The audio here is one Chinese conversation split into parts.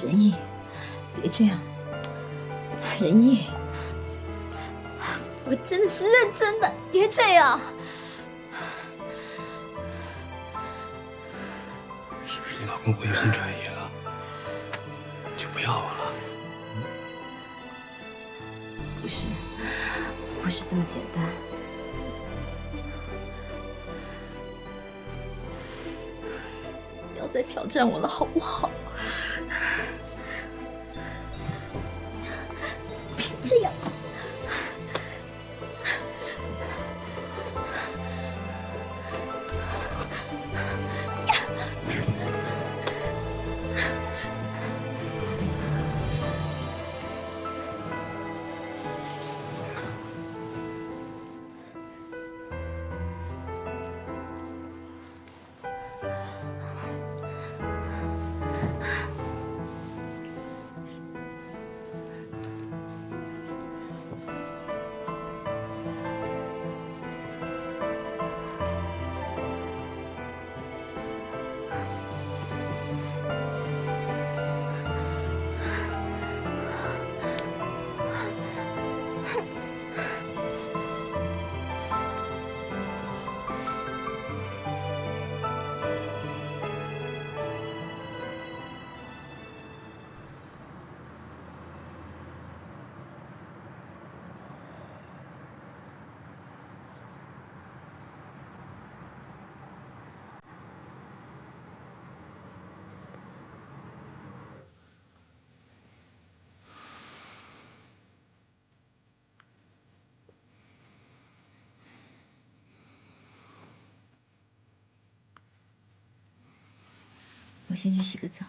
仁义，别这样，仁义，我真的是认真的，别这样。是不是你老公回心转意了，就不要我了？不是，不是这么简单。不要再挑战我了，好不好？别这样。我先去洗个澡。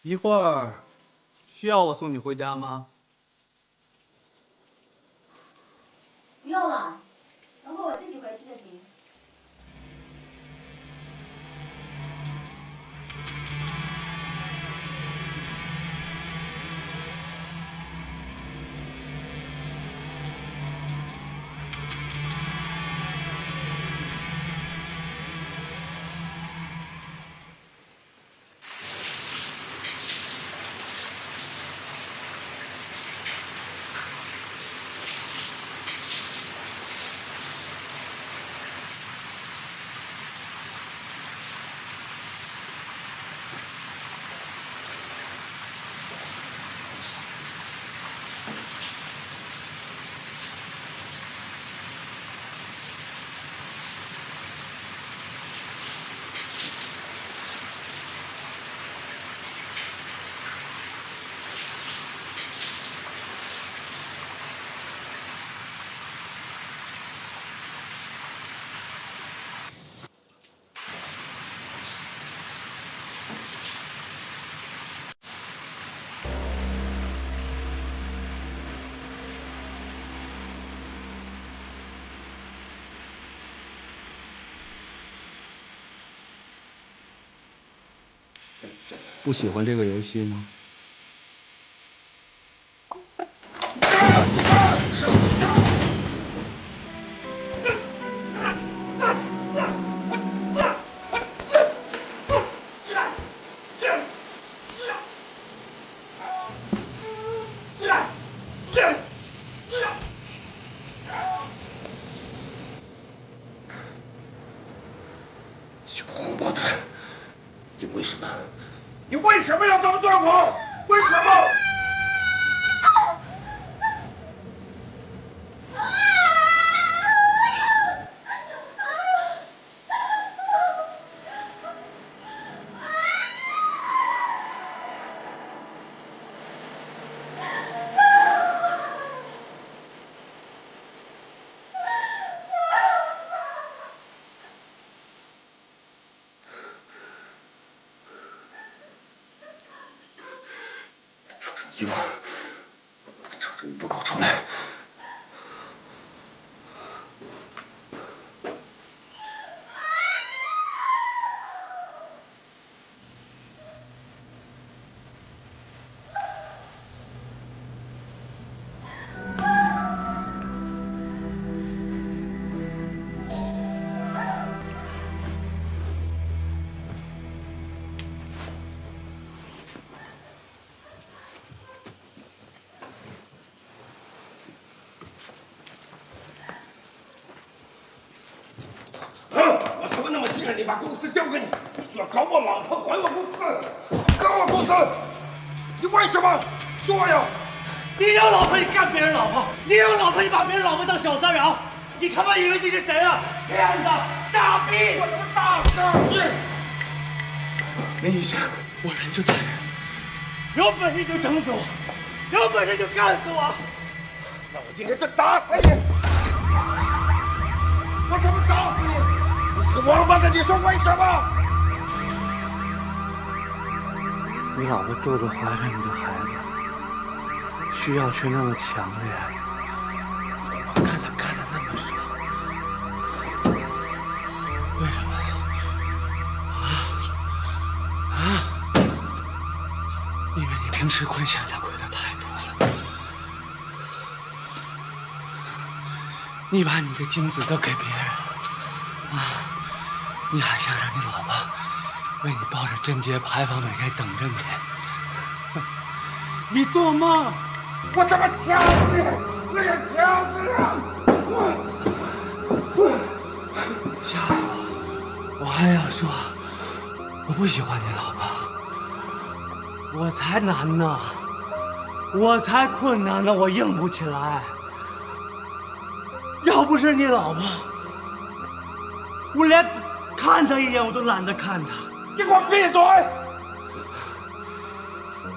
一会儿需要我送你回家吗？不用了，等会我自己回去就行。不喜欢这个游戏吗？小王八蛋！你为什么？你为什么要这么对我？为什么？衣服，穿着衣服给我出来！我他妈那么信任你，把公司交给你，你居然搞我老婆，还我公司，搞我公司！你为什么？说呀！你有老婆，你干别人老婆；你有老婆，你把别人老婆当小三扰。你他妈以为你是谁啊？骗子、傻逼！我他妈大傻逼！林医生，我人就在这，有本事你就整死我，有本事就干死我！那我今天就打死你！我他妈打死你！你是个王八蛋！你说为什么？你老婆肚子怀着你的孩子，需要却那么强烈，我看她干得那么爽，为什么？因为你平时亏钱，他亏的太多了。你把你的精子都给别人了，你还想让你老婆为你抱着贞洁牌坊每天等着你？你做梦！我他妈掐死你！我想掐死你！吓死我！我还要说，我不喜欢你老婆，我才难呢，我才困难呢，我硬不起来。要不是你老婆，我连看她一眼我都懒得看她。你给我闭嘴！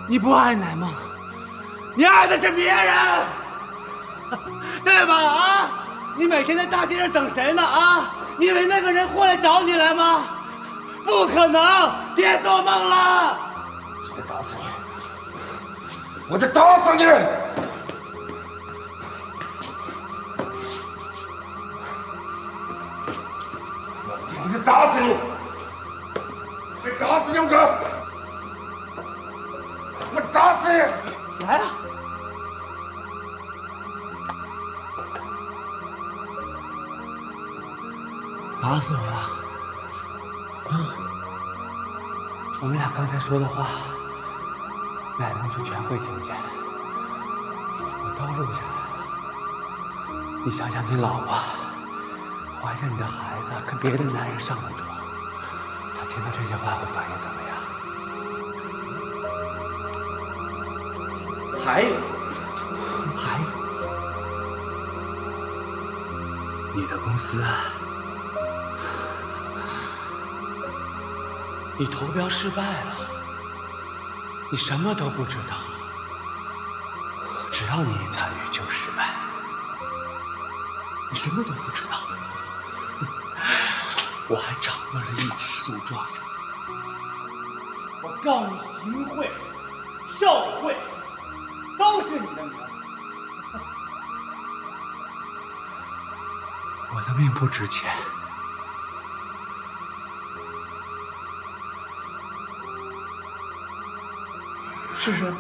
你不爱奶梦，你爱的是别人，对吧？啊！你每天在大街上等谁呢？啊！你以为那个人会来找你来吗？不可能！别做梦了！现在打死你！我得打死你！我今天打死你！我打死你！我打死你！来啊！打死我！我们俩刚才说的话，奶奶就全会听见，我都录下来了。你想想，你老婆怀着你的孩子跟别的男人上了床，她听到这些话会反应怎么样？还有，你的公司，你投标失败了，你什么都不知道，只要你一参与就失败，你什么都不知道。我还掌握了一起诉状，我告你行贿、受贿，都是你的名。我的命不值钱，试试。